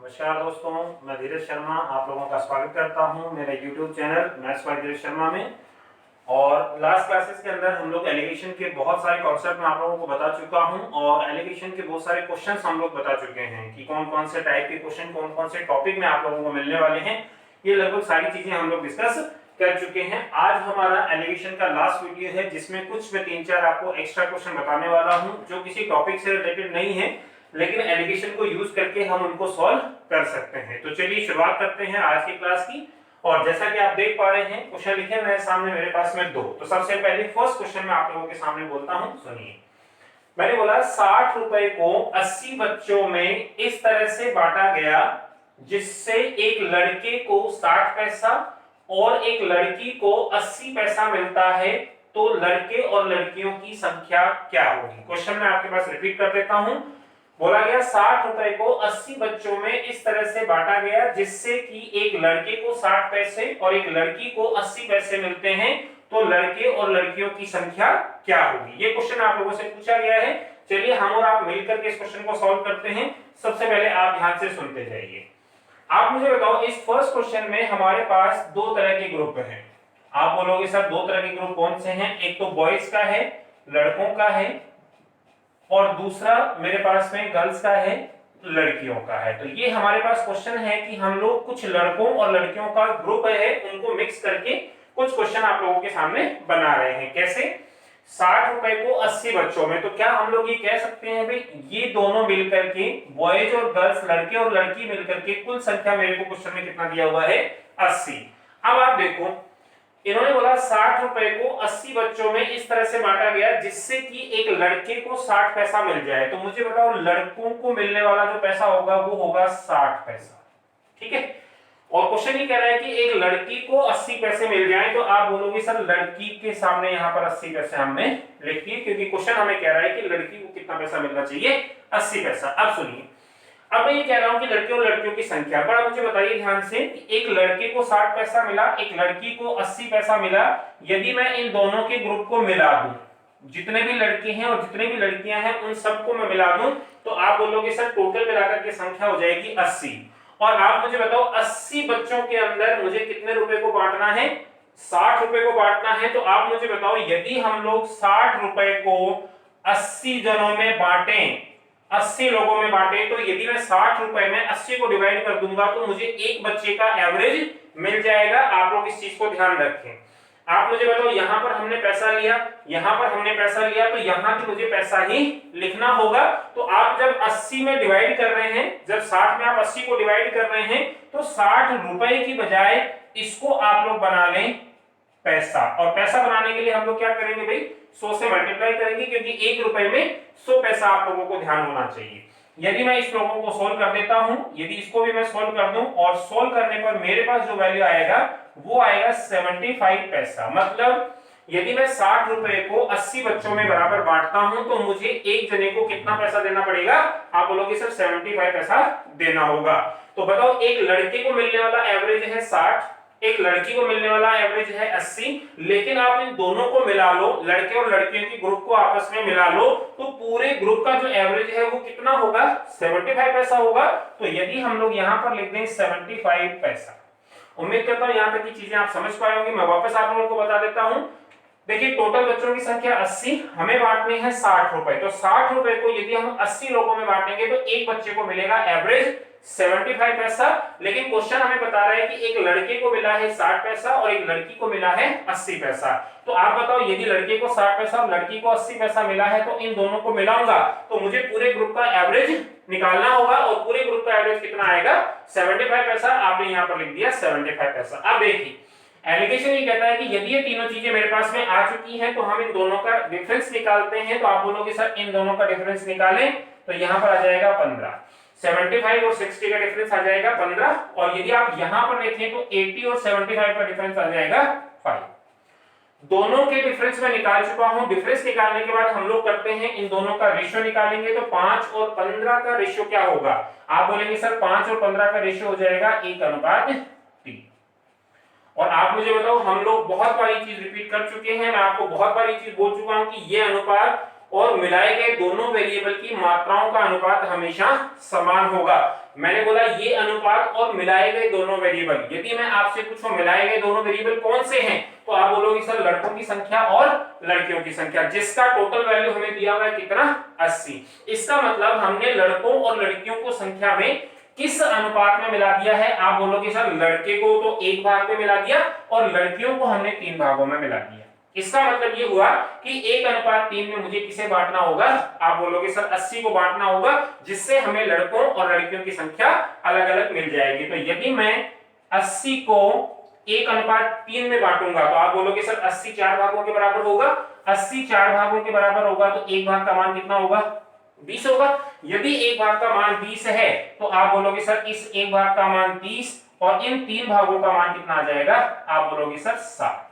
नमस्कार दोस्तों, मैं धीरज शर्मा आप लोगों का स्वागत करता हूं मेरे YouTube चैनल मैथ्स बाय धीरज शर्मा में। और लास्ट क्लासेस के अंदर हम लोग एलिगेशन के बहुत सारे कॉन्सेप्ट मैं आप लोगों को बता चुका हूं और एलिगेशन के बहुत सारे क्वेश्चंस हम लोग बता चुके हैं कि कौन कौन से टाइप के क्वेश्चन कौन कौन से टॉपिक में आप लोगों को मिलने वाले हैं। ये लगभग सारी चीजें हम लोग डिस्कस कर चुके हैं। आज हमारा एलिगेशन का लास्ट वीडियो है जिसमें कुछ मैं 3-4 आपको एक्स्ट्रा क्वेश्चन बताने वाला हूं जो किसी टॉपिक से रिलेटेड नहीं है, लेकिन एलिगेशन को यूज करके हम उनको सॉल्व कर सकते हैं। तो चलिए शुरुआत करते हैं आज की क्लास की। और जैसा कि आप देख पा रहे हैं क्वेश्चन लिखे हैं सामने मेरे पास में 2। तो सबसे पहले फर्स्ट क्वेश्चन मैं आप लोगों के सामने बोलता हूं, सुनिए। मैंने बोला 60 रुपए को 80 बच्चों में इस तरह से बांटा गया जिससे एक लड़के को 60 पैसा और एक लड़की को 80 पैसा मिलता है, तो लड़के और लड़कियों की संख्या क्या होगी। क्वेश्चन मैं आपके पास रिपीट कर देता हूं। बोला गया 60 रुपए को 80 बच्चों में इस तरह से बांटा गया जिससे कि एक लड़के को 60 पैसे और एक लड़की को 80 पैसे मिलते हैं, तो लड़के और लड़कियों की संख्या क्या होगी। ये क्वेश्चन आप लोगों से पूछा गया है। चलिए हम और आप मिलकर के इस क्वेश्चन को सॉल्व करते हैं। सबसे पहले आप ध्यान से सुनते जाइए। आप मुझे बताओ इस फर्स्ट क्वेश्चन में हमारे पास 2 तरह के ग्रुप हैं। आप बोलोगे सर 2 तरह के ग्रुप कौन से हैं? एक तो बॉयज का है, लड़कों का है, और दूसरा मेरे पास में गर्ल्स का है, लड़कियों का है। तो ये हमारे पास क्वेश्चन है कि हम लोग कुछ लड़कों और लड़कियों का ग्रुप है उनको मिक्स करके कुछ क्वेश्चन आप लोगों के सामने बना रहे हैं। कैसे? 60 रुपए को 80 बच्चों में, तो क्या हम लोग ये कह सकते हैं भाई ये दोनों मिलकर के बॉयज और गर्ल्स, लड़के और लड़की मिलकर के कुल संख्या मेरे को क्वेश्चन में कितना दिया हुआ है? 80। अब आप देखो इन्होंने बोला 60 रुपए को 80 बच्चों में इस तरह से बांटा गया जिससे कि एक लड़के को 60 पैसा मिल जाए। तो मुझे बताओ लड़कों को मिलने वाला जो पैसा होगा वो होगा 60 पैसा। ठीक है। और क्वेश्चन ये कह रहा है कि एक लड़की को 80 पैसे मिल जाए, तो आप बोलोगे सर लड़की के सामने यहाँ पर 80 पैसे हमने लिख दिए क्योंकि क्वेश्चन हमें कह रहा है कि लड़की को कितना पैसा मिलना चाहिए? 80 पैसा। अब सुनिए, अब मैं ये कह रहा हूं कि लड़के और लड़कियों की संख्या। बड़ा मुझे बताइए ध्यान से कि एक लड़के को 60 पैसा मिला, एक लड़की को 80 पैसा मिला। यदि मैं इन दोनों के ग्रुप को मिला दूं, जितने भी लड़के हैं और जितने भी लड़कियां हैं उन सबको मैं मिला दूं, तो आप बोलोगे सर टोटल मिलाकर के संख्या हो जाएगी 80। और आप मुझे बताओ 80 बच्चों के अंदर मुझे कितने रुपए को बांटना है? 60 रुपए को बांटना है। तो आप मुझे बताओ यदि हम लोग 60 रुपए को 80 जनों में बांटें, 80 लोगों में बांटे, तो यदि मैं 60 रुपए में 80 को डिवाइड कर दूंगा तो मुझे एक बच्चे का एवरेज मिल जाएगा। आप लोग इस चीज को ध्यान रखें। आप मुझे बताओ यहां पर हमने पैसा लिया, यहां पर हमने पैसा लिया, तो यहां भी मुझे पैसा ही लिखना होगा। तो आप जब 80 में डिवाइड कर रहे हैं, जब 60 में आप 80 को डिवाइड कर रहे हैं, तो 60 रुपए की बजाय इसको आप लोग बना लें पैसा। और पैसा बनाने के लिए हम लोग क्या करेंगे भाई? 100 से मल्टीप्लाई करेंगे क्योंकि 1 रुपए में 100 पैसा आप लोगों को ध्यान होना चाहिए। यदि मैं इस लोगों को सोल्व कर देता हूं, यदि इसको भी मैं सोल्व कर दूं और सोल्व करने पर मेरे पास जो वैल्यू आएगा वो आएगा 75 पैसा। मतलब यदि मैं 60 रुपए को 80 बच्चों में बराबर बांटता हूं तो मुझे एक जने को कितना पैसा देना पड़ेगा? आप बोलोगे सर 75 पैसा देना होगा। तो बताओ एक लड़के को मिलने वाला एवरेज है 60, एक लड़की को मिलने वाला एवरेज है 80, लेकिन आप इन दोनों को मिला लो, लड़के और लड़कियों की ग्रुप को आपस में मिला लो, तो पूरे ग्रुप का जो एवरेज है वो कितना होगा? 75 पैसा होगा। तो यदि हम लोग यहाँ पर लिख दें 75 पैसा, उम्मीद करता हूं यहाँ तक की चीजें आप समझ पाए होंगे। मैं वापस आप लोगों को बता देता हूं। देखिए टोटल बच्चों की संख्या 80, हमें बांटने हैं 60 रुपए। तो 60 रुपए को यदि हम 80 लोगों में बांटेंगे तो एक बच्चे को मिलेगा एवरेज 75 पैसा। लेकिन क्वेश्चन हमें बता रहा है कि एक लड़के को मिला है 60 पैसा और एक लड़की को मिला है 80 पैसा। तो आप बताओ यदि लड़के को 60 पैसा और लड़की को 80 पैसा मिला है तो इन दोनों को मिलाऊंगा तो मुझे पूरे ग्रुप का एवरेज निकालना होगा और पूरे ग्रुप का एवरेज कितना आएगा? 75 पैसा। आपने यहाँ पर लिख दिया 75 पैसा। अब देखिए एलिगेशन ये कहता है कि यदि ये तीनों चीजें मेरे पास में आ चुकी हैं तो हम इन दोनों का डिफरेंस निकालते हैं। तो आप बोलोगे सर इन दोनों का डिफरेंस निकालें, तो यहाँ पर आ जाएगा 15। 75 और 60 का डिफरेंस आ जाएगा 15। और यदि आप यहां पर देखें तो 80 और 75 का डिफरेंस आ जाएगा 5। दोनों के डिफरेंस में निकाल चुका हूं। डिफरेंस निकालने के बाद हम लोग करते हैं इन दोनों का रेशियो निकालेंगे। तो 5 और 15 का रेशियो क्या होगा? आप बोलेंगे सर 5 और 15 का रेशियो हो जाएगा 1:3। और आप मुझे बताओ हम लोग बहुत बार ये चीज रिपीट कर चुके हैं, मैं आपको बहुत बार ये चीज बोल चुका हूं कि ये अनुपात और मिलाए गए दोनों वेरिएबल की मात्राओं का अनुपात हमेशा समान होगा। मैंने बोला ये अनुपात और मिलाए गए दोनों वेरिएबल। यदि मैं आपसे पूछूं मिलाए गए दोनों वेरिएबल कौन से हैं, तो आप बोलोगे सर लड़कों की संख्या और लड़कियों की संख्या, जिसका टोटल वैल्यू हमें दिया हुआ है कितना, 80। इसका मतलब हमने लड़कों और लड़कियों को संख्या में किस अनुपात में मिला दिया है, आप बोलोगे सर लड़के को तो 1 भाग में मिला दिया और लड़कियों को हमने 3 भागों में मिला दिया। इसका मतलब ये हुआ कि 1:3 में मुझे किसे बांटना होगा, आप बोलोगे सर 80 को बांटना होगा, जिससे हमें लड़कों और लड़कियों की संख्या अलग अलग मिल जाएगी। तो यदि मैं 80 को 1:3 में बांटूंगा तो आप बोलोगे सर 80 4 भागों के बराबर होगा। 80 4 भागों के बराबर होगा तो 1 भाग का मान कितना होगा, 20 होगा। यदि 1 भाग का मान 20 है तो आप बोलोगे सर इस 1 भाग का मान 30 और इन 3 भागों का मान कितना आ जाएगा, आप बोलोगे सर 60।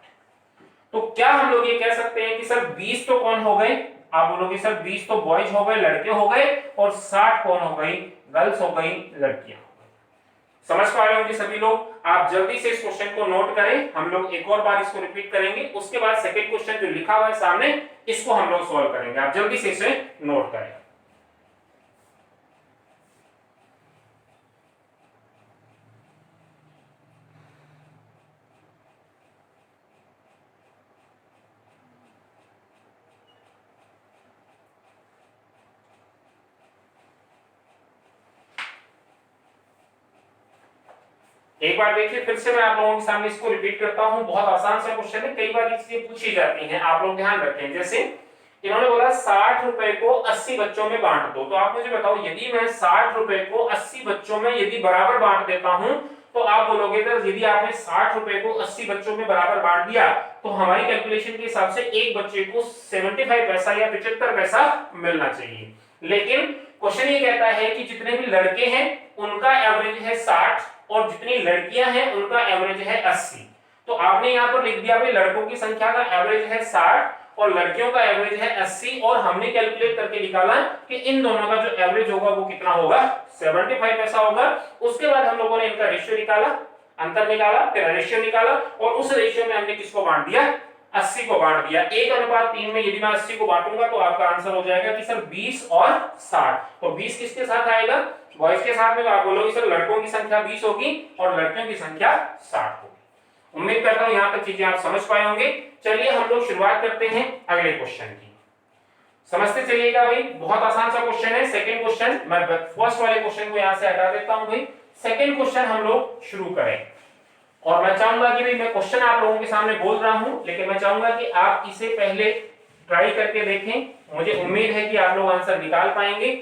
तो क्या हम लोग ये कह सकते हैं कि सर 20 तो कौन हो गए, आप बोलोगे सर 20 तो बॉयज हो गए, लड़के हो गए, और 60 कौन हो गई, गर्ल्स हो गई, लड़कियां हो गई। समझ पा रहे होंगे सभी लोग। आप जल्दी से इस क्वेश्चन को नोट करें, हम लोग एक और बार इसको रिपीट करेंगे, उसके बाद सेकंड क्वेश्चन जो लिखा हुआ है सामने इसको हम लोग सॉल्व करेंगे। आप जल्दी से इसे नोट करें। एक बार देखिए फिर से मैं आप लोगों के सामने इसको रिपीट करता हूं। बहुत आसान सा क्वेश्चन है, कई बार इससे पूछी जाती हैं, आप लोग ध्यान रखें। जैसे इन्होंने बोला 60 रुपए को 80 बच्चों में बांट दो, तो आप मुझे बताओ यदि मैं 60 रुपए को 80 बच्चों में यदि बराबर बांट देता हूं तो आप बोलोगे तो यदि आपने 60 रुपए को 80 बच्चों में बराबर बांट दिया तो हमारी कैलकुलेशन के हिसाब से एक बच्चे को 75 पैसा या 75 पैसा मिलना चाहिए। लेकिन क्वेश्चन ये कहता है कि जितने भी लड़के हैं उनका एवरेज है 60 और जितनी लड़कियां हैं उनका एवरेज है 80। तो आपने यहाँ पर लिख दिया भाई लड़कों की संख्या का एवरेज है 60 और लड़कियों का एवरेज है 80, और हमने कैलकुलेट करके निकाला कि इन दोनों का जो एवरेज होगा वो कितना होगा, 75 पैसा होगा। उसके बाद हम लोगों ने इनका रेशियो निकाला, अंतर निकाला, फिर रेशियो निकाला और उस रेशियो में हमने किसको बांट दिया, 80 को बांट दिया। 1:3 में यदि मैं 80 को बांटूंगा तो आपका आंसर हो जाएगा कि सर 20 और 60। तो 20 किसके साथ आएगा, बॉयज के साथ में। तो आप बोलोगे सर लड़कों की संख्या 20 होगी और लड़कियों की संख्या 60 होगी। उम्मीद करता हूं यहां तक चीजें आप समझ पाए होंगे। चलिए हम लोग शुरुआत करते हैं अगले क्वेश्चन की। समझते चलिएगा भाई, बहुत आसान सा क्वेश्चन है। सेकंड क्वेश्चन, मैं फर्स्ट वाले क्वेश्चन को यहां से हटा देता हूं भाई। सेकंड क्वेश्चन हम लोग शुरू करें और मैं चाहूंगा कि भाई मैं क्वेश्चन आप लोगों के सामने बोल रहा हूं, लेकिन मैं चाहूंगा कि आप इसे पहले ट्राई करके देखें। मुझे उम्मीद है कि आप लोग आंसर निकाल पाएंगे,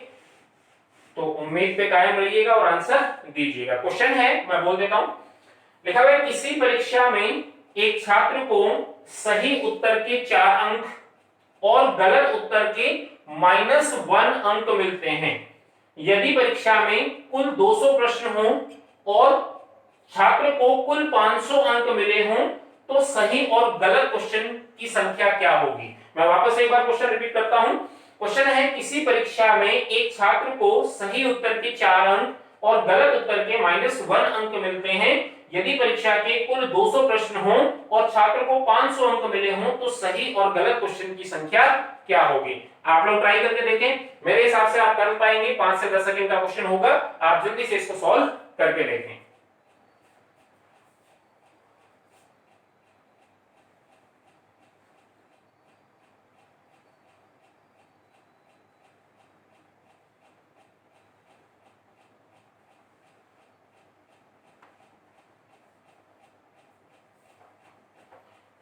तो उम्मीद पे कायम रहिएगा और आंसर दीजिएगा। क्वेश्चन है, मैं बोल देता हूं, लिखा हुआ है किसी परीक्षा में एक छात्र को सही उत्तर के 4 अंक और गलत उत्तर के -1 अंक मिलते हैं। यदि परीक्षा में कुल 200 प्रश्न हों और छात्र को कुल 500 अंक मिले हों तो सही और गलत क्वेश्चन की संख्या क्या होगी। मैं वापस एक बार क्वेश्चन रिपीट करता हूं। क्वेश्चन है किसी परीक्षा में एक छात्र को सही उत्तर के 4 अंक और गलत उत्तर के -1 अंक मिलते हैं। यदि परीक्षा के कुल 200 प्रश्न हों और छात्र को 500 अंक मिले हों तो सही और गलत क्वेश्चन की संख्या क्या होगी। आप लोग ट्राई करके देखें, मेरे हिसाब से आप कर पाएंगे। 5 से 10 सेकंड का क्वेश्चन होगा, आप जल्दी से इसको सॉल्व करके देखें।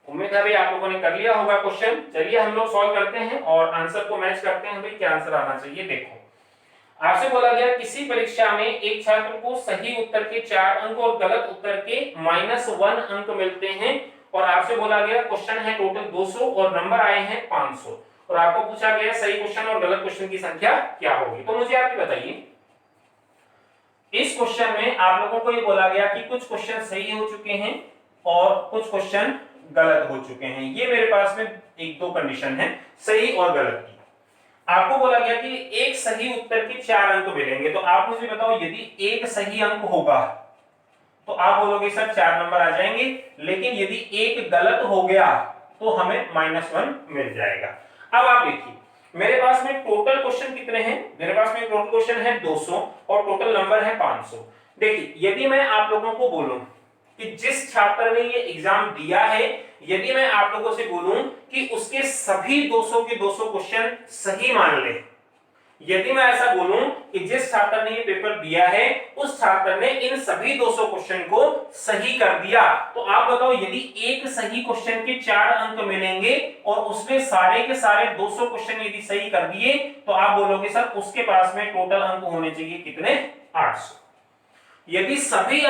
उम्मीद है भाई आप लोगों ने कर लिया होगा क्वेश्चन। चलिए हम लोग सॉल्व करते हैं और आंसर को मैच करते हैं भाई क्या आंसर आना चाहिए। देखो आपसे बोला गया किसी परीक्षा में एक छात्र को सही उत्तर के 4 अंक और गलत उत्तर के -1 अंक मिलते हैं और आपसे बोला गया क्वेश्चन है टोटल 200 और नंबर आए हैं 500 और आपको पूछा गया सही क्वेश्चन और गलत क्वेश्चन की संख्या क्या होगी। तो मुझे आप ये बताइए, इस क्वेश्चन में आप लोगों को ये बोला गया कि कुछ क्वेश्चन सही हो चुके हैं और कुछ क्वेश्चन गलत हो चुके हैं। ये मेरे पास में 1-2 कंडीशन है सही और गलत की। आपको बोला गया कि एक सही उत्तर के 4 अंक मिलेंगे। तो आप मुझे बताओ यदि एक सही अंक होगा तो आप बोलोगे सर 4 नंबर आ जाएंगे, लेकिन यदि एक गलत हो गया तो हमें -1 मिल जाएगा। अब आप देखिए मेरे पास में टोटल क्वेश्चन कितने हैं, मेरे पास में टोटल क्वेश्चन है 200 और टोटल नंबर है 500। देखिए यदि मैं आप लोगों को बोलूं कि जिस छात्र ने ये एग्जाम दिया है, यदि मैं आप लोगों से बोलूं कि उसके सभी 200 के 200 क्वेश्चन सही मान ले, यदि मैं ऐसा बोलूं कि जिस छात्र ने ये पेपर दिया है उस छात्र ने इन सभी 200 क्वेश्चन को सही कर दिया, तो आप बताओ यदि एक सही क्वेश्चन के 4 अंक मिलेंगे और उसमें सारे के सारे 200 क्वेश्चन यदि सही कर दिए तो आप बोलोगे सर उसके पास में टोटल अंक होने चाहिए कितने, 800। यदि सभी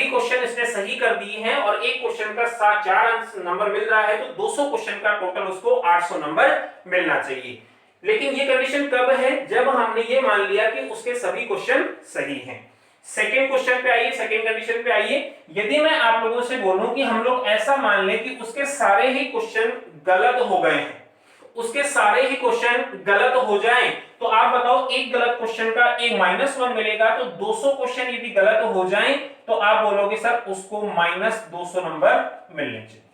क्वेश्चन इसने सही कर दिए हैं और एक क्वेश्चन का 4 अंक नंबर मिल रहा है तो 200 क्वेश्चन का टोटल उसको 800 नंबर मिलना चाहिए। लेकिन ये कंडीशन कब है, जब हमने ये मान लिया कि उसके सभी क्वेश्चन सही हैं। सेकंड क्वेश्चन पे आइए, सेकंड कंडीशन पे आइए। यदि मैं आप लोगों से बोलूं कि हम लोग ऐसा मान लें कि उसके सारे ही क्वेश्चन गलत हो गए हैं, उसके सारे ही क्वेश्चन गलत हो जाएं, तो आप बताओ एक गलत क्वेश्चन का एक -1 मिलेगा, तो 200 क्वेश्चन यदि गलत हो जाएं तो आप बोलोगे सर उसको -200 नंबर मिलने चाहिए।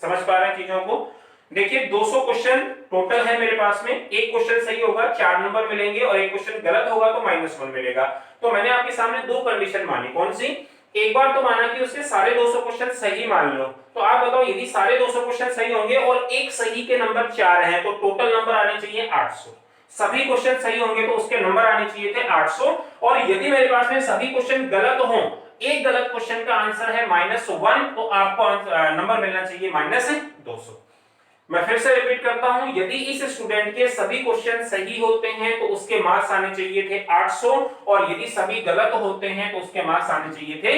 समझ पा रहे हैं चीजों को? देखिए 200 क्वेश्चन टोटल है मेरे पास में, एक क्वेश्चन सही होगा 4 नंबर मिलेंगे और एक क्वेश्चन गलत होगा तो -1 मिलेगा। तो मैंने आपके सामने दो कंडीशन मानी, कौन सी? एक बार तो माना कि उसके सारे 200 क्वेश्चन सही मान लो, तो आप बताओ यदि सारे 200 क्वेश्चन सही होंगे और एक सही के नंबर 4 हैं तो टोटल नंबर आने चाहिए 800। सभी क्वेश्चन सही होंगे तो उसके नंबर आने चाहिए थे 800। और यदि मेरे पास में सभी क्वेश्चन गलत हों, एक गलत क्वेश्चन का आंसर है -1, तो आपको नंबर मिलना चाहिए -200। मैं फिर से रिपीट करता हूं, यदि इस स्टूडेंट के सभी क्वेश्चन सही होते हैं तो उसके मार्क्स आने चाहिए थे 800 और यदि सभी गलत होते हैं तो उसके मार्क्स आने चाहिए थे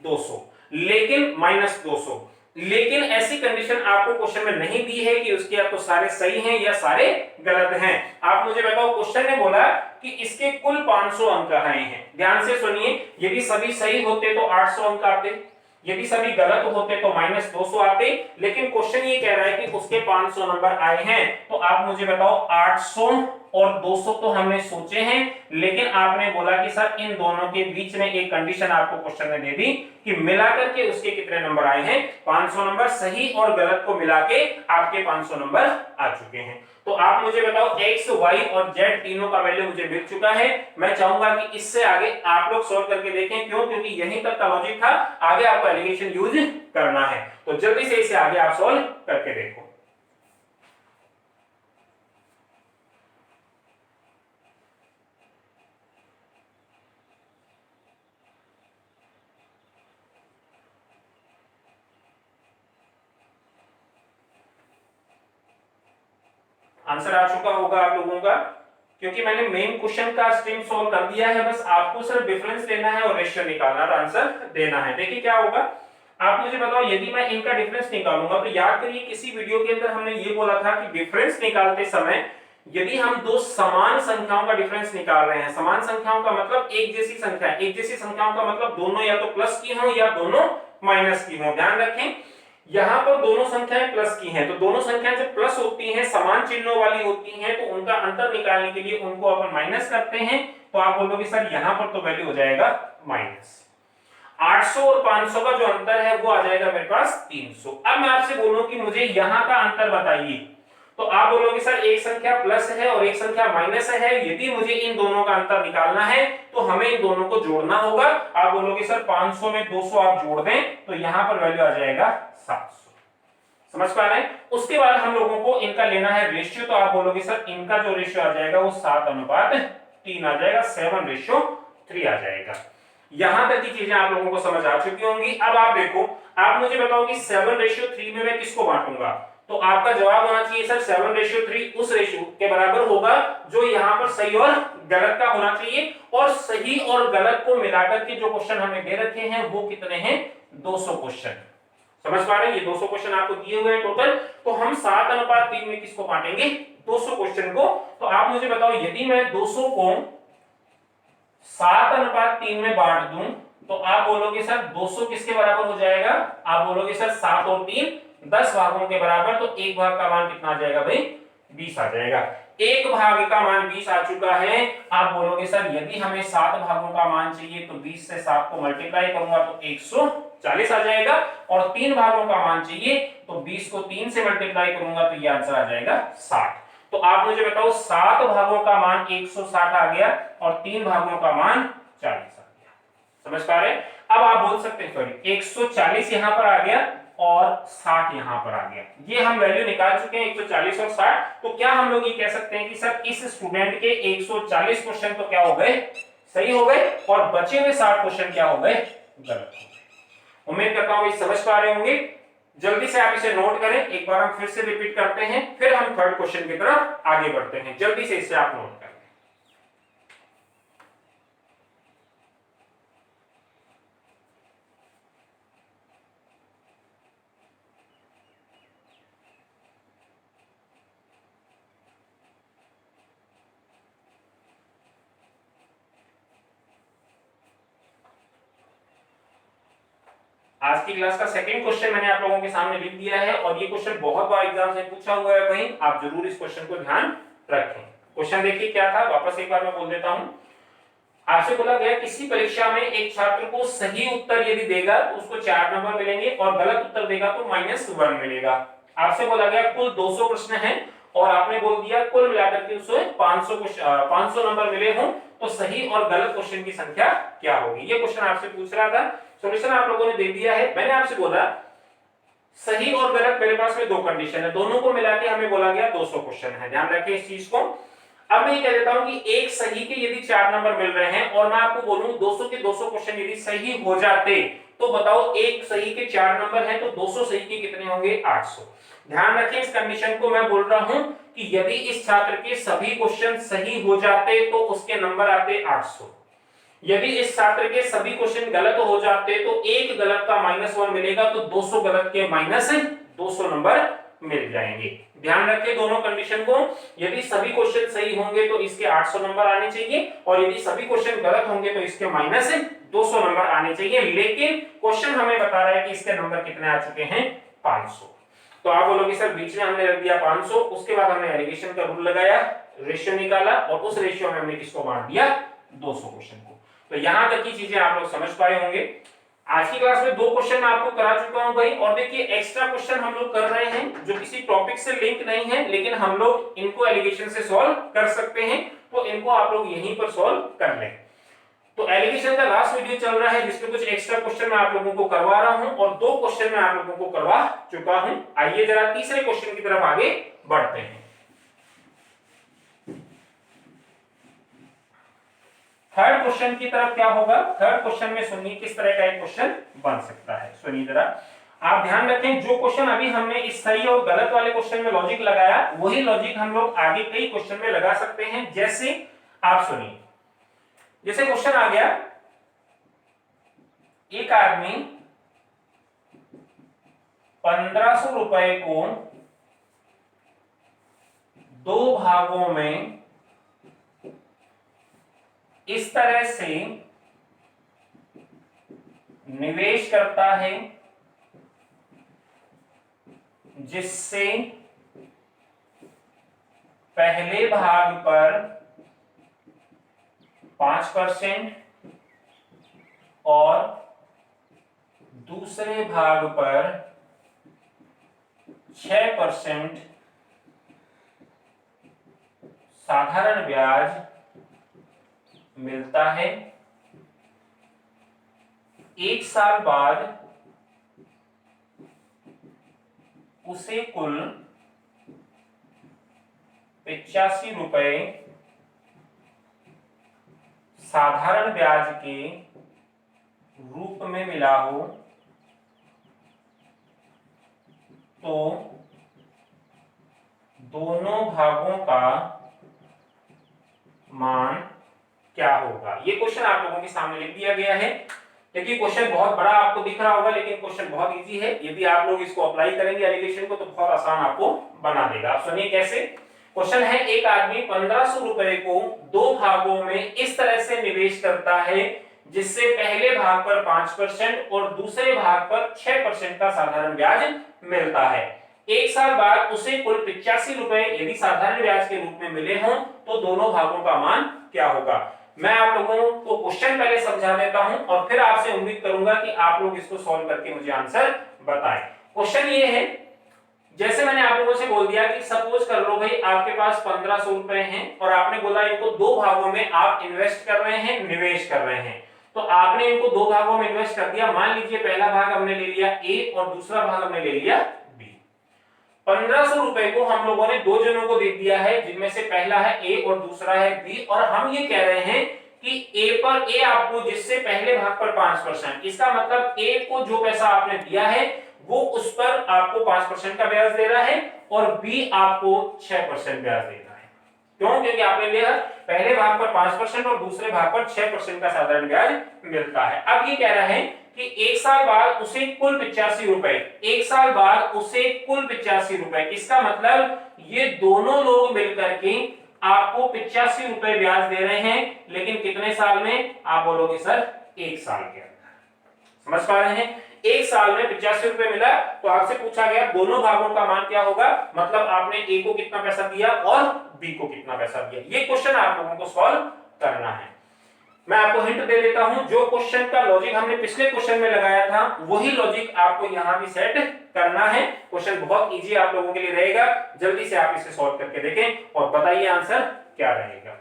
200, लेकिन -200। लेकिन ऐसी कंडीशन आपको क्वेश्चन में नहीं दी है कि उसके या तो सारे सही हैं या सारे गलत हैं। आप मुझे बताओ, क्वेश्चन ने बोला कि इसके कुल 500 अंक आए हैं। ध्यान से सुनिए, यदि सभी सही होते तो 800 अंक आते, यदि सभी गलत होते तो -200 आते, लेकिन क्वेश्चन ये कह रहा है कि उसके 500 नंबर आए हैं। तो आप मुझे बताओ 800 और 200 तो हमने सोचे हैं, लेकिन आपने बोला कि सर इन दोनों के बीच में एक कंडीशन आपको क्वेश्चन ने दे दी कि मिलाकर के उसके कितने नंबर आए हैं, 500 नंबर। सही और गलत को मिला के आपके 500 नंबर आ चुके हैं। तो आप मुझे बताओ x, y और z तीनों का वैल्यू मुझे मिल चुका है। मैं चाहूंगा कि इससे आगे आप लोग सॉल्व करके देखें, क्यों? क्योंकि यहीं तक का लॉजिक था, आगे आपको एलिगेशन यूज करना है। तो जल्दी से इसे आगे आप सॉल्व करके देखो। आंसर आ चुका होगा आप लोगों का, क्योंकि मैंने मेन क्वेश्चन का स्ट्रीम सॉल्व कर दिया है। बस आपको सिर्फ डिफरेंस लेना है और रेशियो निकालना और आंसर देना है। देखिए क्या होगा, आप मुझे बताओ यदि मैं इनका डिफरेंस निकालूंगा, तो याद करिए किसी वीडियो के अंदर हमने ये बोला था कि डिफरेंस निकालते समय यदि हम दो समान संख्याओं का डिफरेंस निकाल रहे हैं, समान संख्याओं का मतलब एक जैसी संख्या, एक जैसी संख्याओं का मतलब दोनों या तो प्लस की हो या दोनों माइनस की हो। ध्यान रखें, यहां पर दोनों संख्याएं प्लस की हैं, तो दोनों संख्याएं जब प्लस होती हैं, समान चिन्हों वाली होती हैं, तो उनका अंतर निकालने के लिए उनको अपन माइनस करते हैं। तो आप बोलोगे सर यहां पर तो वैल्यू हो जाएगा माइनस 800 और 500 का जो अंतर है वो आ जाएगा मेरे पास 300। अब मैं आपसे बोलूं कि मुझे यहां का अंतर बताइए, तो आप बोलोगे सर एक संख्या प्लस है और एक संख्या माइनस है, यदि मुझे इन दोनों का अंतर निकालना है तो हमें इन दोनों को जोड़ना होगा। आप बोलोगे सर 500 में 200 आप जोड़ दें तो यहां पर वैल्यू आ जाएगा 700। समझ पा रहे हैं? उसके बाद हम लोगों को इनका लेना है रेशियो, तो आप बोलोगे सर इनका जो रेशियो आ जाएगा वो 7:3 आ जाएगा, 7:3 आ जाएगा। यहां तक की चीजें आप लोगों को समझ आ चुकी होंगी। अब आप देखो, आप मुझे बताओ कि 7:3 में मैं किसको बांटूंगा, तो आपका जवाब होना चाहिए सर 7:3 उस रेशियो के बराबर होगा जो यहां पर सही और गलत का होना चाहिए। और सही और गलत को मिलाकर के जो क्वेश्चन हमें दे रखे हैं वो कितने हैं, 200 क्वेश्चन। समझ पा रहे हैं? ये 200 क्वेश्चन आपको दिए हुए हैं टोटल, तो हम 7:3 में किसको बांटेंगे, 200 क्वेश्चन को। तो आप मुझे बताओ यदि मैं 200 को 7:3 में बांट दूं तो आप बोलोगे सर 200 किसके बराबर हो जाएगा, आप बोलोगे सर 7 और 3 10 भागों के बराबर, तो एक भाग का मान कितना आ जाएगा भाई, 20 आ जाएगा। एक भाग का मान 20 आ चुका है। आप बोलोगे सर यदि हमें 7 भागों का मान चाहिए तो 20 से 7 को मल्टीप्लाई करूंगा तो 140 आ जाएगा, और 3 भागों का मान चाहिए तो 20 को 3 से मल्टीप्लाई करूंगा तो ये आंसर आ जाएगा 60। तो आप मुझे बताओ 7 भागों का मान 160 आ गया और 3 भागों का मान 40 आ गया। समझ पा रहे? अब आप बोल सकते हैं सॉरी 140 यहां पर आ गया और 60 यहां पर आ गया। ये हम वैल्यू निकाल चुके हैं 140 और 60। तो क्या हम लोग ये कह सकते हैं कि सर इस स्टूडेंट के 140 क्वेश्चन तो क्या हो गए, सही हो गए, और बचे हुए 60 क्वेश्चन क्या हो गए, गलत हो गए। उम्मीद करता हूं ये समझ पा रहे होंगे। जल्दी से आप इसे नोट करें, एक बार हम फिर से रिपीट करते हैं, फिर हम थर्ड क्वेश्चन की तरफ आगे बढ़ते हैं। जल्दी से इसे आप नोट करें। आज की क्लास का सेकंड क्वेश्चन मैंने आप लोगों के सामने लिख दिया है और ये क्वेश्चन बहुत बार एग्जाम से पूछा हुआ है कहीं, आप जरूर इस क्वेश्चन को ध्यान रखें। क्वेश्चन देखिए क्या था, वापस एक बार मैं बोल देता हूं। आपसे बोला गया किसी परीक्षा में एक छात्र को सही उत्तर यदि देगा तो उसको 4 नंबर मिलेंगे और गलत उत्तर देगा तो -1 मिलेगा। आपसे बोला गया कुल 200 प्रश्न हैं और आपने बोल दिया कुल मिलाकर के उसे 500 नंबर मिले हों तो सही और गलत क्वेश्चन की संख्या क्या होगी। ये क्वेश्चन आपसे पूछ रहा था। सॉल्यूशन आप लोगों ने दे दिया है। मैंने आपसे बोला सही और गलत मेरे पास में 2 कंडीशन है, दोनों को मिला के हमें बोला गया 200 क्वेश्चन है। ध्यान रखें इस चीज को। अब मैं ये कह देता हूं कि एक सही के यदि 4 नंबर मिल रहे हैं और मैं आपको बोलूं 200 के 200 क्वेश्चन यदि सही हो जाते तो बताओ एक सही के 4 नंबर है तो 200 सही के कितने होंगे, 800। ध्यान रखें इस कंडीशन को। मैं बोल रहा हूं कि यदि इस छात्र के सभी क्वेश्चन सही हो जाते तो उसके नंबर आते 800। यदि इस छात्र के सभी क्वेश्चन गलत हो जाते तो एक गलत का -1 मिलेगा तो 200 गलत के -200 नंबर मिल जाएंगे। ध्यान रखिए दोनों कंडीशन को। यदि सभी क्वेश्चन सही होंगे तो इसके 800 नंबर आने चाहिए और यदि सभी क्वेश्चन गलत होंगे तो इसके -200 नंबर आने चाहिए। लेकिन क्वेश्चन हमें बता रहा है कि इसके नंबर कितने आ चुके हैं, 500। तो आप बोलोगे सर बीच में हमने रख दिया 500, उसके बाद हमने एलिगेशन का रूल लगाया, रेशियो निकाला और उस रेशियो में हमने किसको बांट दिया, 200 क्वेश्चन को। तो यहां तक की चीजें आप लोग समझ पाए होंगे। आज की क्लास में 2 क्वेश्चन मैं आपको करा चुका हूं भाई, और देखिए एक्स्ट्रा क्वेश्चन हम लोग कर रहे हैं जो किसी टॉपिक से लिंक नहीं है, लेकिन हम लोग इनको एलिगेशन से सॉल्व कर सकते हैं, तो इनको आप लोग यहीं पर सॉल्व कर लें। तो एलिगेशन का लास्ट वीडियो चल रहा है जिसमें कुछ एक्स्ट्रा क्वेश्चन मैं आप लोगों को करवा रहा हूं और 2 क्वेश्चन मैं आप लोगों को करवा चुका हूं। आइए जरा तीसरे क्वेश्चन की तरफ आगे बढ़ते हैं। थर्ड क्वेश्चन की तरफ क्या होगा, थर्ड क्वेश्चन में सुनिए किस तरह का एक क्वेश्चन बन सकता है। सुनिए जरा, आप ध्यान रखें जो क्वेश्चन अभी हमने इस सही और गलत वाले क्वेश्चन में लॉजिक लगाया वही लॉजिक हम लोग आगे कई क्वेश्चन में लगा सकते हैं। जैसे आप सुनिए, जैसे क्वेश्चन आ गया, एक आदमी 1500 रुपए को 2 भागों में इस तरह से निवेश करता है जिससे पहले भाग पर 5% और दूसरे भाग पर 6% साधारण ब्याज मिलता है। 1 साल बाद उसे कुल 85 रुपए साधारण ब्याज के रूप में मिला हो तो दोनों भागों का मान क्या होगा। ये क्वेश्चन आप लोगों के सामने लिख दिया गया है। देखिए क्वेश्चन बहुत बड़ा आपको दिख रहा होगा लेकिन क्वेश्चन बहुत इजी है। यदि आप लोग इसको अप्लाई करेंगे एलिगेशन को तो बहुत आसान आपको बना देगा। आप सुनिए कैसे। क्वेश्चन है, एक आदमी 1500 रुपए को 2 भागों में इस तरह से निवेश करता है जिससे पहले भाग पर 5% और दूसरे भाग पर 6% का साधारण ब्याज मिलता है। 1 साल बाद उसे कुल 85 रुपए यदि साधारण ब्याज के रूप में मिले हों तो दोनों भागों का मान क्या होगा। मैं आप लोगों को क्वेश्चन पहले समझा देता हूं और फिर आपसे उम्मीद करूंगा कि आप लोग इसको सॉल्व करके मुझे आंसर बताएं। क्वेश्चन ये है, जैसे मैंने आप लोगों से बोल दिया कि सपोज कर लो भाई आपके पास 1500 रुपए हैं और आपने बोला इनको दो भागों में आप इन्वेस्ट कर रहे हैं, निवेश कर रहे हैं। तो आपने इनको दो भागों में इन्वेस्ट कर दिया। मान लीजिए पहला भाग हमने ले लिया ए और दूसरा भाग हमने ले लिया बी। 1500 रुपए को हम लोगों ने दो जनों को दे दिया है, जिनमें से पहला है ए और दूसरा है बी। और हम ये कह रहे हैं कि ए आपको जिससे पहले भाग पर 5%, इसका मतलब ए को जो पैसा आपने दिया है वो उस पर आपको 5% का ब्याज दे रहा है और बी आपको 6% ब्याज दे रहा है। क्यों? क्योंकि आपने लिया पहले भाग पर 5% और दूसरे भाग पर 6% का साधारण ब्याज मिलता है। अब ये कह रहा है कि एक साल बाद उसे कुल 85 रुपए, एक साल बाद उसे कुल 85 रुपए, इसका मतलब ये दोनों लोग मिलकर के आपको 85 रुपए ब्याज दे रहे हैं, लेकिन कितने साल में? आप बोलोगे सर एक साल के अंदर। समझ पा रहे हैं? एक साल में 85 रुपए मिला तो आपसे पूछा गया दोनों भागों का मान क्या होगा, मतलब आपने ए को कितना पैसा दिया और बी को कितना पैसा दिया। ये क्वेश्चन आप लोगों को सॉल्व करना है। मैं आपको हिंट दे देता हूं, जो क्वेश्चन का लॉजिक हमने पिछले क्वेश्चन में लगाया था वही लॉजिक आपको यहां भी सेट करना है। क्वेश्चन बहुत इजी आप लोगों के लिए रहेगा, जल्दी से आप इसे सॉल्व करके देखें और बताइए आंसर क्या रहेगा।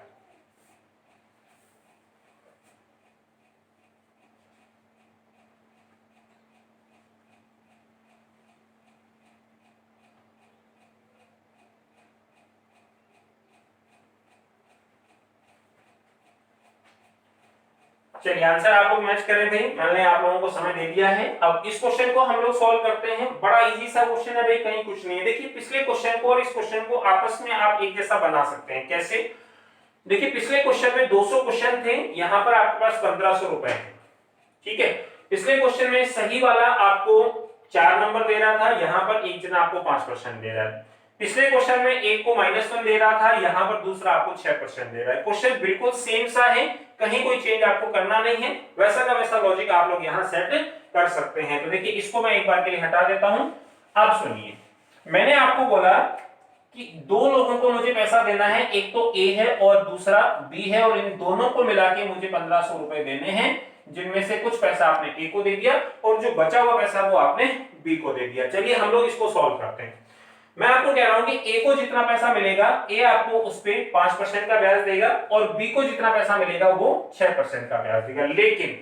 चलिए आंसर आप लोग मैच करें भाई, मैंने आप लोगों को समय दे दिया है। अब इस क्वेश्चन को हम लोग सॉल्व करते हैं। बड़ा इजी सा क्वेश्चन है भाई, कहीं कुछ नहीं है। देखिए पिछले क्वेश्चन को और इस क्वेश्चन को आपस में आप एक जैसा बना सकते हैं। कैसे? देखिए पिछले क्वेश्चन में 200 क्वेश्चन थे, यहां पर आपके पास 1500 रुपए है। ठीक है, पिछले क्वेश्चन में सही वाला आपको 4 नंबर दे रहा था, यहां पर एक जना आपको 5% दे रहा है। पिछले क्वेश्चन में एक को -1 दे रहा था, यहां पर दूसरा आपको 6% दे रहा है। क्वेश्चन बिल्कुल सेम सा है, कहीं कोई चेंज आपको करना नहीं है। वैसा का वैसा लॉजिक आप लोग यहां सेट कर सकते हैं। तो देखिए इसको मैं एक बार के लिए हटा देता हूं। अब सुनिए, मैंने आपको बोला कि दो लोगों को मुझे पैसा देना है, एक तो ए है और दूसरा बी है, और इन दोनों को मिला के मुझे 1500 रुपए देने हैं, जिनमें से कुछ पैसा आपने ए को दे दिया और जो बचा हुआ पैसा वो आपने बी को दे दिया। चलिए हम लोग इसको सॉल्व करते हैं। मैं आपको कह रहा हूं कि ए को जितना पैसा मिलेगा ए आपको उस पे 5% का ब्याज देगा और बी को जितना पैसा मिलेगा वो 6% का ब्याज देगा। लेकिन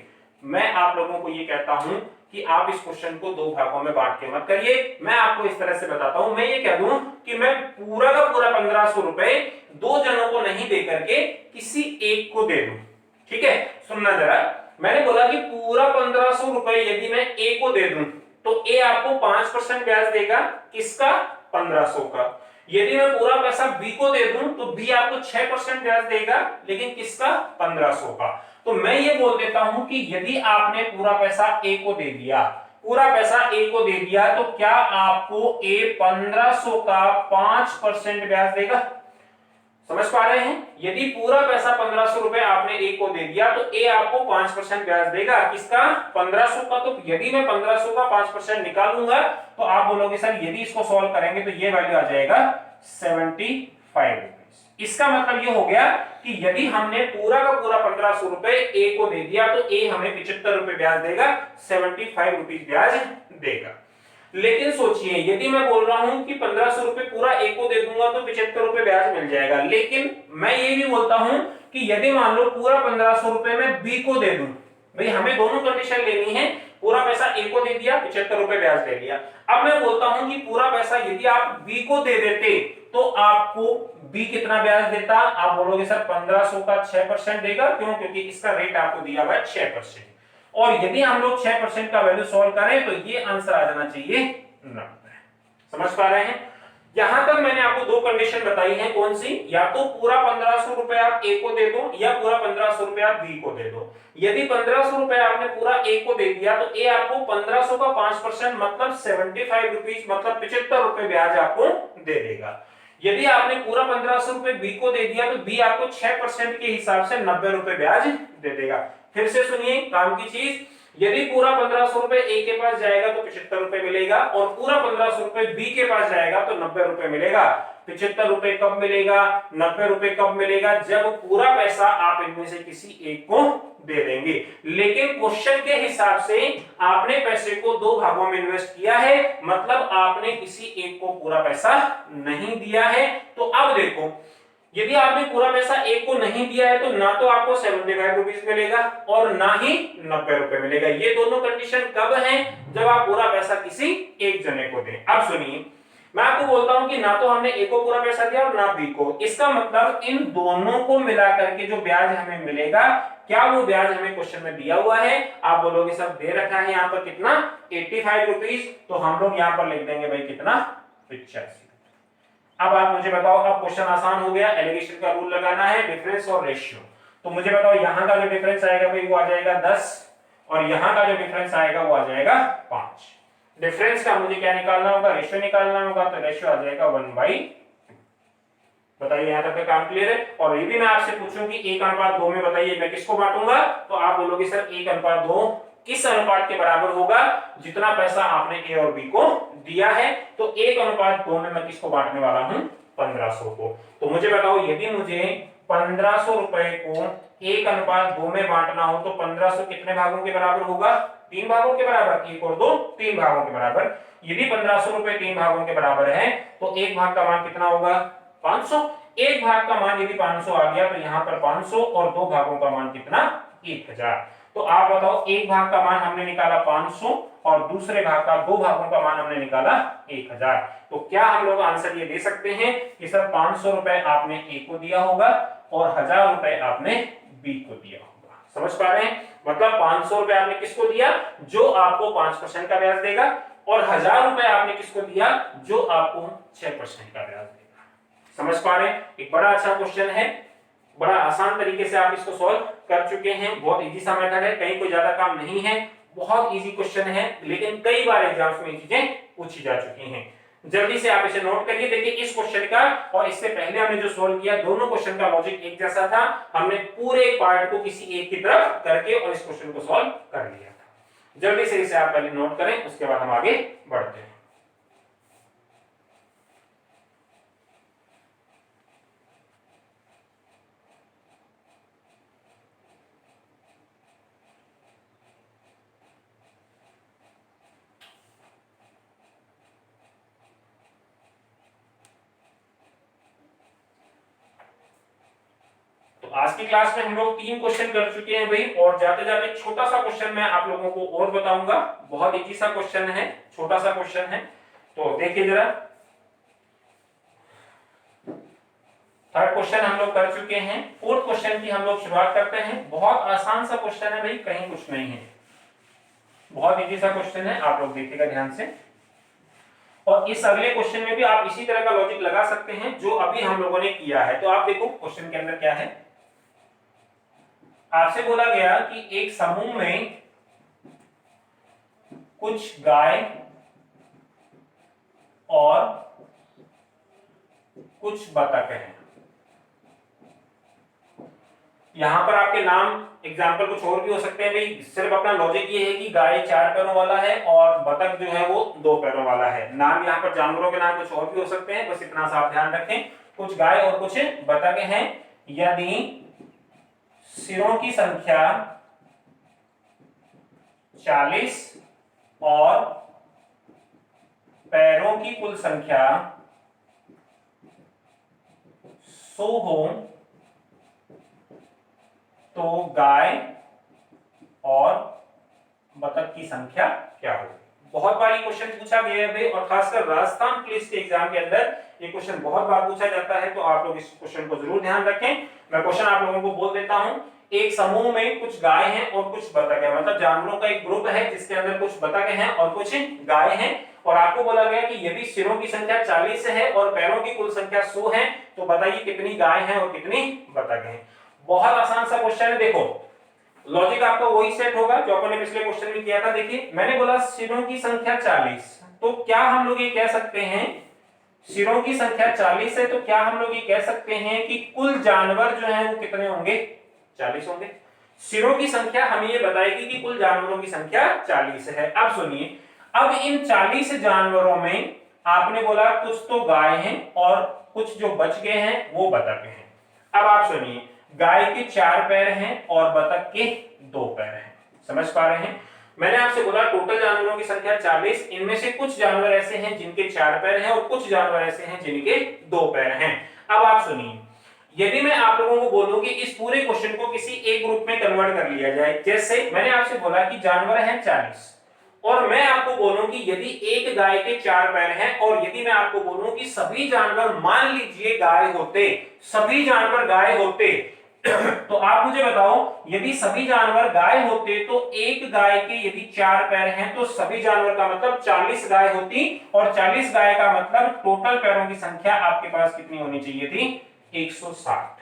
मैं आप लोगों को ये कहता हूं कि आप इस क्वेश्चन को दो भागों में बांट के मत करिए। मैं आपको इस तरह से बताता हूं, मैं ये कह दूं कि मैं पूरा का पूरा 1500 रुपए दो जनों को नहीं दे करके किसी एक को दे दूं। ठीक है, सुनना जरा, मैंने बोला कि पूरा 1500 रुपए यदि मैं ए को दे दूं तो ए आपको 5% ब्याज देगा, किसका? 1500 का। यदि मैं पूरा पैसा बी को दे दूं तो बी आपको 6% ब्याज देगा, लेकिन किसका? 1500 का। तो मैं ये बोल देता हूं कि यदि आपने पूरा पैसा ए को दे दिया, पूरा पैसा ए को दे दिया, तो क्या आपको ए 1500 का 5% ब्याज देगा? समझ पा रहे हैं? यदि पूरा पैसा 1500 रुपए आपने ए को दे दिया तो ए आपको 5% ब्याज देगा, किसका? 1500 का। तो यदि मैं 1500 का 5% निकालूंगा तो आप बोलोगे सर यदि इसको सॉल्व करेंगे तो ये वैल्यू आ जाएगा 75 रुपीस। इसका मतलब ये हो गया कि यदि हमने पूरा का पूरा 1500 रुपए ए को दे दिया तो ए हमें 75 रुपए ब्याज देगा, 75 रुपीस ब्याज देगा। लेकिन सोचिए यदि मैं बोल रहा हूं कि 1500 रुपए पूरा ए को दे दूंगा तो 75 रुपए ब्याज मिल जाएगा, लेकिन मैं ये भी बोलता हूं कि यदि मान लो पूरा 1500 रुपए मैं बी को दे दूं, भाई हमें दोनों कंडीशन लेनी है। पूरा पैसा ए को दे दिया, 75 रुपए ब्याज दे लिया। अब मैं बोलता हूं कि पूरा पैसा यदि आप बी को दे देते तो आपको बी कितना ब्याज देता? आप बोलोगे सर 1500 का 6% देगा। क्यों? क्योंकि इसका रेट आपको दिया हुआ है 6%। और यदि हम लोग 6% का वैल्यू सॉल्व करें तो ये आंसर आ जाना चाहिए 90। समझ पा रहे हैं? यहां तक मैंने आपको दो कंडीशन बताई है, कौन सी? या तो पूरा 1500 रुपए आप ए को दे दो या पूरा 1500 रुपए आप बी को दे दो। यदि 1500 रुपए आपने पूरा ए को दे दिया तो ए आपको 1500 का 5% मतलब 75 रुपीस मतलब 75 रुपए ब्याज आपको दे देगा। यदि आपने पूरा 1500 रुपए बी को दे दिया तो बी आपको 6% के हिसाब से 90 रुपए ब्याज दे देगा। फिर से सुनिए काम की चीज, यदि पूरा 1500 रुपए ए के पास जाएगा तो 75 रुपए मिलेगा, और पूरा 1500 रुपए बी के पास जाएगा तो 90 रुपए मिलेगा। 75 रुपए कब मिलेगा, 90 रुपए कब मिलेगा, जब पूरा पैसा आप इनमें से किसी एक को दे देंगे। लेकिन क्वेश्चन के हिसाब से आपने पैसे को दो भागों में इन्वेस्ट किया है, मतलब आपने किसी एक को पूरा पैसा नहीं दिया है। तो अब देखो, यदि आपने पूरा पैसा एक को नहीं दिया है तो ना तो आपको 75 रुपीज मिलेगा और ना ही 90 रुपए मिलेगा। ये दोनों कंडीशन कब है, जब आप पूरा पैसा किसी एक जने को दें। अब सुनिए, मैं आपको बोलता हूं कि ना तो हमने ए को पूरा पैसा दिया और ना बी को, इसका मतलब इन दोनों को मिला करके जो ब्याज हमें मिलेगा, क्या वो ब्याज हमें क्वेश्चन में दिया हुआ है? आप बोलोगे सर दे रखा है यहाँ पर कितना, 85 रुपीज, तो हम लोग यहाँ पर लिख देंगे भाई कितना, 85। अब आप मुझे बताओ, अब क्वेश्चन आसान हो गया, एलिगेशन का रूल लगाना है, डिफरेंस और रेशियो। तो मुझे बताओ यहां का जो डिफरेंस आएगा भाई वो आ जाएगा 10, और यहां का जो डिफरेंस आएगा वो आ जाएगा 5। डिफरेंस का मुझे क्या निकालना होगा, रेशियो निकालना होगा, तो रेशियो आ जाएगा 1/2। बताइए यहां तक का काम क्लियर है? और यदि मैं आपसे पूछूं कि 1:2 में बताइए मैं किसको बांटूंगा, तो आप बोलोगे सर 1:2 किस अनुपात के बराबर होगा, जितना पैसा आपने ए और बी को दिया है। तो 1:2 में मैं किसको बांटने वाला हूं, 1500 को। तो मुझे बताओ, यदि मुझे 1500 रुपए को 1:2 में बांटना हो तो 1500 कितने भागों के बराबर होगा, 3 भागों के बराबर, 1 और 2 3 भागों के बराबर। यदि 1500 रुपए 3 भागों के बराबर है तो एक भाग का मान कितना होगा, 500। एक भाग का मान यदि 500 आ गया तो यहां पर 500 और दो भागों का मान कितना, 1000। तो आप बताओ, एक भाग का मान हमने निकाला 500 और दूसरे भाग का, दो भागों का मान हमने निकाला 1000। तो क्या हम लोग आंसर ये दे सकते हैं कि सर 500 रुपए आपने ए को दिया होगा और 1000 रुपए आपने बी को दिया होगा। समझ पा रहे हैं? मतलब 500 रुपए आपने किसको दिया, जो आपको 5% का ब्याज देगा, और 1000 रुपए आपने किसको दिया, जो आपको 6% का ब्याज देगा। समझ पा रहे हैं? एक बड़ा अच्छा क्वेश्चन है, बड़ा आसान तरीके से आप इसको सॉल्व कर चुके हैं। बहुत इजी सा मेथड है, कहीं कोई ज्यादा काम नहीं है, बहुत इजी क्वेश्चन है, लेकिन कई बार एग्जाम्स में चीजें पूछी जा चुकी हैं। जल्दी से आप इसे नोट करिए। देखिए, इस क्वेश्चन का और इससे पहले हमने जो सॉल्व किया, दोनों क्वेश्चन का लॉजिक एक जैसा था। हमने पूरे पार्ट को किसी एक की तरफ करके और इस क्वेश्चन को सॉल्व कर लिया था। जल्दी से इसे आप पहले नोट करें, उसके बाद हम आगे बढ़ते हैं। आज की क्लास में हम लोग 3 क्वेश्चन कर चुके हैं भाई, और जाते जाते छोटा सा क्वेश्चन मैं आप लोगों को और बताऊंगा। बहुत इजी सा क्वेश्चन है, छोटा सा क्वेश्चन है, तो देखिए जरा। थर्ड क्वेश्चन हम लोग कर चुके हैं, फोर्थ क्वेश्चन की हम लोग शुरुआत करते हैं। बहुत आसान सा क्वेश्चन है भाई, कहीं कुछ नहीं है, बहुत इजी सा क्वेश्चन है, आप लोग देखिएगा ध्यान से। और इस अगले क्वेश्चन में भी आप इसी तरह का लॉजिक लगा सकते हैं जो अभी हम लोगों ने किया है। तो आप देखो क्वेश्चन के अंदर क्या है, आपसे बोला गया कि एक समूह में कुछ गाय और कुछ बतख हैं। यहां पर आपके नाम एग्जाम्पल कुछ और भी हो सकते हैं भाई, सिर्फ अपना लॉजिक ये है कि गाय 4 पैरों वाला है और बतख जो है वो 2 पैरों वाला है। नाम यहाँ पर जानवरों के नाम कुछ और भी हो सकते हैं, बस इतना सा आप ध्यान रखें। कुछ गाय और कुछ बतख हैं। यदि सिरों की संख्या 40 और पैरों की कुल संख्या 100 हो तो गाय और बतख की संख्या क्या होगी। बहुत बार ये क्वेश्चन पूछा गया है भाई, और खासकर राजस्थान पुलिस के एग्जाम के अंदर ये क्वेश्चन बहुत बार पूछा जाता है, तो आप लोग इस क्वेश्चन को जरूर ध्यान रखें। मैं क्वेश्चन आप लोगों को बोल देता हूं। एक समूह में कुछ गाय हैं और कुछ बतख है, मतलब जानवरों का एक ग्रुप है जिसके अंदर कुछ बतख हैं और कुछ गाय हैं, और आपको बोला गया कि यदि सिरों की संख्या 40 है और पैरों की कुल संख्या 100 है तो बताइए कितनी गाय हैं और कितनी बतख हैं। बहुत आसान सा क्वेश्चन है। देखो लॉजिक आपका वही सेट होगा जो अपन ने पिछले क्वेश्चन में किया था। देखिए मैंने बोला सिरों की संख्या 40, तो क्या हम लोग ये कह सकते हैं, सिरों की संख्या 40 है तो क्या हम लोग ये कह सकते हैं कि कुल जानवर जो हैं वो कितने होंगे, 40 होंगे। सिरों की संख्या हमें ये बताएगी कि कुल जानवरों की संख्या 40 है। अब सुनिए, अब इन 40 जानवरों में आपने बोला कुछ तो गाय हैं और कुछ जो बच गए हैं वो बतख हैं। अब आप सुनिए, गाय के 4 पैर हैं और बतख के 2 पैर हैं। समझ पा रहे हैं? मैंने आपसे बोला टोटल जानवरों की संख्या 40, इनमें से कुछ जानवर ऐसे हैं जिनके 4 पैर हैं और कुछ जानवर ऐसे हैं जिनके 2 पैर हैं। अब आप सुनिए, यदि मैं आप लोगों को बोलूं कि इस पूरे क्वेश्चन को किसी एक ग्रुप में कन्वर्ट कर लिया जाए, जैसे मैंने आपसे बोला कि जानवर हैं 40 और मैं आपको बोलूं कि यदि एक गाय के 4 पैर हैं और यदि मैं आपको बोलूं कि सभी जानवर मान लीजिए गाय होते, सभी जानवर गाय होते तो आप मुझे बताओ, यदि सभी जानवर गाय होते तो एक गाय के यदि 4 पैर हैं तो सभी जानवर का मतलब 40 गाय होती और 40 गाय का मतलब टोटल पैरों की संख्या आपके पास कितनी होनी चाहिए थी? 160।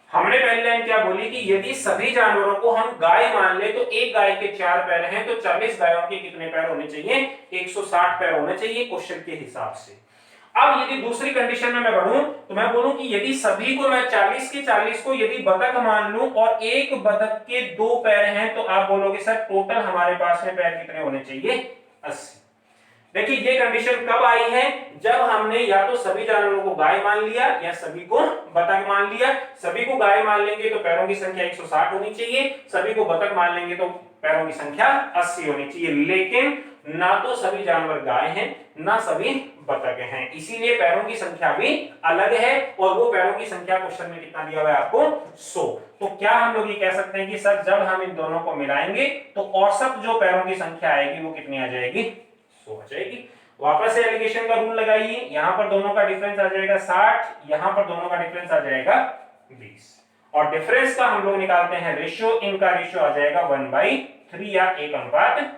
हमने पहले लाइन क्या बोली कि यदि सभी जानवरों को हम गाय मान ले तो एक गाय के 4 पैर हैं तो 40 गायों के कितने पैर होने चाहिए? 160 पैर होने चाहिए क्वेश्चन के हिसाब से। अब यदि दूसरी कंडीशन में मैं बढ़ूं तो मैं बोलूं कि यदि सभी को मैं 40 के 40 को यदि बतख मान लूं और एक बतख के 2 पैर हैं तो आप बोलोगे सर टोटल हमारे पास में पैर कितने होने चाहिए? 80। देखिए ये कंडीशन कब आई है? जब हमने या तो सभी जानवरों को गाय मान लिया या सभी को बतख मान लिया। सभी को गाय मान लेंगे तो पैरों की संख्या 160 होनी चाहिए, सभी को बतख मान लेंगे तो पैरों की संख्या 80 होनी चाहिए। लेकिन ना तो सभी जानवर गाय हैं ना सभी बतख हैं, इसीलिए पैरों की संख्या भी अलग है और वो पैरों की संख्या क्वेश्चन में कितना दिया हुआ है आपको? 100। तो क्या हम लोग ये कह सकते हैं कि सर जब हम इन दोनों को मिलाएंगे तो औसत जो पैरों की संख्या आएगी वो कितनी आ जाएगी? 100 आ जाएगी। वापस से एलिगेशन का रूल लगाइए, यहां पर दोनों का डिफरेंस आ जाएगा 60, यहां पर दोनों का डिफरेंस आ जाएगा 20 और डिफरेंस का हम लोग निकालते हैं रेशियो, इनका रेशियो आ जाएगा 1/3 या 1:3।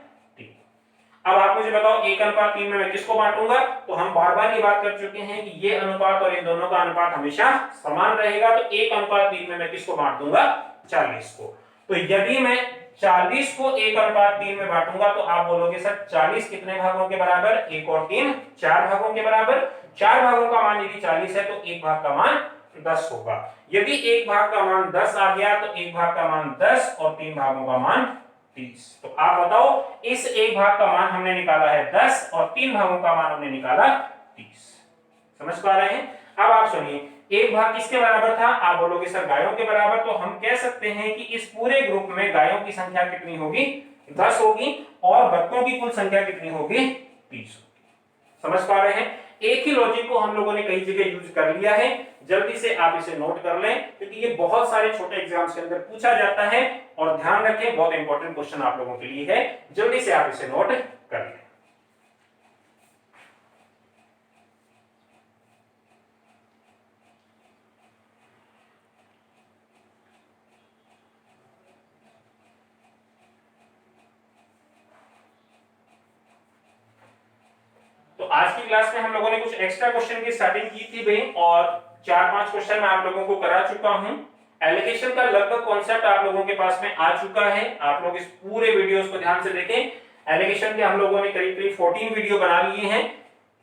अब आप मुझे बताओ 1:3 में मैं किसको बांटूंगा? तो हम बार-बार ये बात कर चुके हैं कि ये अनुपात और इन दोनों का अनुपात हमेशा समान रहेगा, तो 1:3 में मैं किसको बांट दूंगा? 40 को। तो यदि मैं 40 को 1:3 में बांटूंगा तो आप बोलोगे सर 40 कितने भागों के बराबर? 1 और 3 4 भागों के बराबर। 4 भागों का मान यदि 40 है तो 1 भाग का मान 10 होगा। यदि 1 भाग का मान 10 आ गया तो 1 भाग का मान 10 और 3 भागों का मान 30। तो आप बताओ, इस 1 भाग का मान हमने निकाला है 10 और 3 भागों का मान हमने निकाला 30। समझ पा रहे हैं? अब आप सुनिए, 1 भाग किसके बराबर था? आप बोलोगे सर गायों के बराबर। तो हम कह सकते हैं कि इस पूरे ग्रुप में गायों की संख्या कितनी होगी? 10 होगी और बतखों की कुल संख्या कितनी होगी? 30 होगी। समझ पा रहे हैं? एक ही लॉजिक को हम लोगों ने कई जगह यूज कर लिया है। जल्दी से आप इसे नोट कर लें क्योंकि ये बहुत सारे छोटे एग्जाम्स के अंदर पूछा जाता है और ध्यान रखें बहुत इंपॉर्टेंट क्वेश्चन आप लोगों के लिए है। जल्दी से आप इसे नोट कर लें। तो आज की क्लास में हम लोगों ने कुछ एक्स्ट्रा क्वेश्चन की स्टार्टिंग की थी भाई और 4-5 क्वेश्चन मैं आप लोगों को करा चुका हूं। एलोकेशन का लगभग कॉन्सेप्ट आप लोगों के पास में आ चुका है। आप लोग इस पूरे वीडियोस को ध्यान से देखें। एलोकेशन के हम लोगों ने करीब 14 वीडियो बना लिए हैं।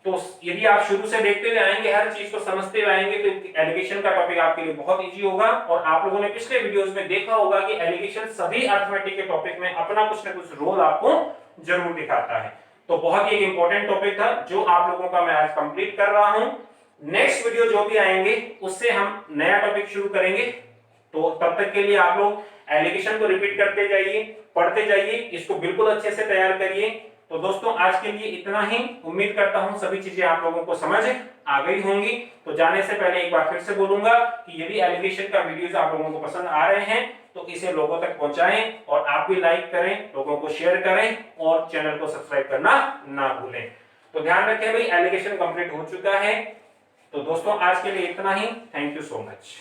तो यदि आप शुरू से देखते हुए आएंगे, हर चीज को समझते हुए आएंगे तो एलोकेशन का टॉपिक आपके लिए बहुत इजी होगा। और आप लोगों ने पिछले वीडियोस में देखा होगा कि एलोकेशन सभी अरिथमेटिक के टॉपिक में अपना कुछ ना कुछ रोल आपको जरूर दिखाता है। तो बहुत ही एक इंपॉर्टेंट टॉपिक था जो आप लोगों का मैं आज कंप्लीट कर रहा हूं। नेक्स्ट वीडियो जो भी आएंगे उससे हम नया टॉपिक शुरू करेंगे। तो तब तक के लिए आप लोग एलोकेशन को रिपीट करते जाइए, पढ़ते जाइए, इसको बिल्कुल अच्छे से तैयार करिए। तो दोस्तों आज के लिए इतना ही। उम्मीद करता हूं सभी चीजें आप लोगों को समझ आ गई होंगी। तो जाने से पहले एक बार फिर से बोलूंगा कि यदि एलोकेशन का वीडियोस आप लोगों को पसंद आ रहे हैं तो इसे लोगों तक पहुंचाएं और आप भी लाइक करें, लोगों को शेयर करें और चैनल को सब्सक्राइब करना ना भूलें। तो ध्यान रखें भाई, एलोकेशन कंप्लीट हो चुका है। तो दोस्तों आज के लिए इतना ही। Thank you so much.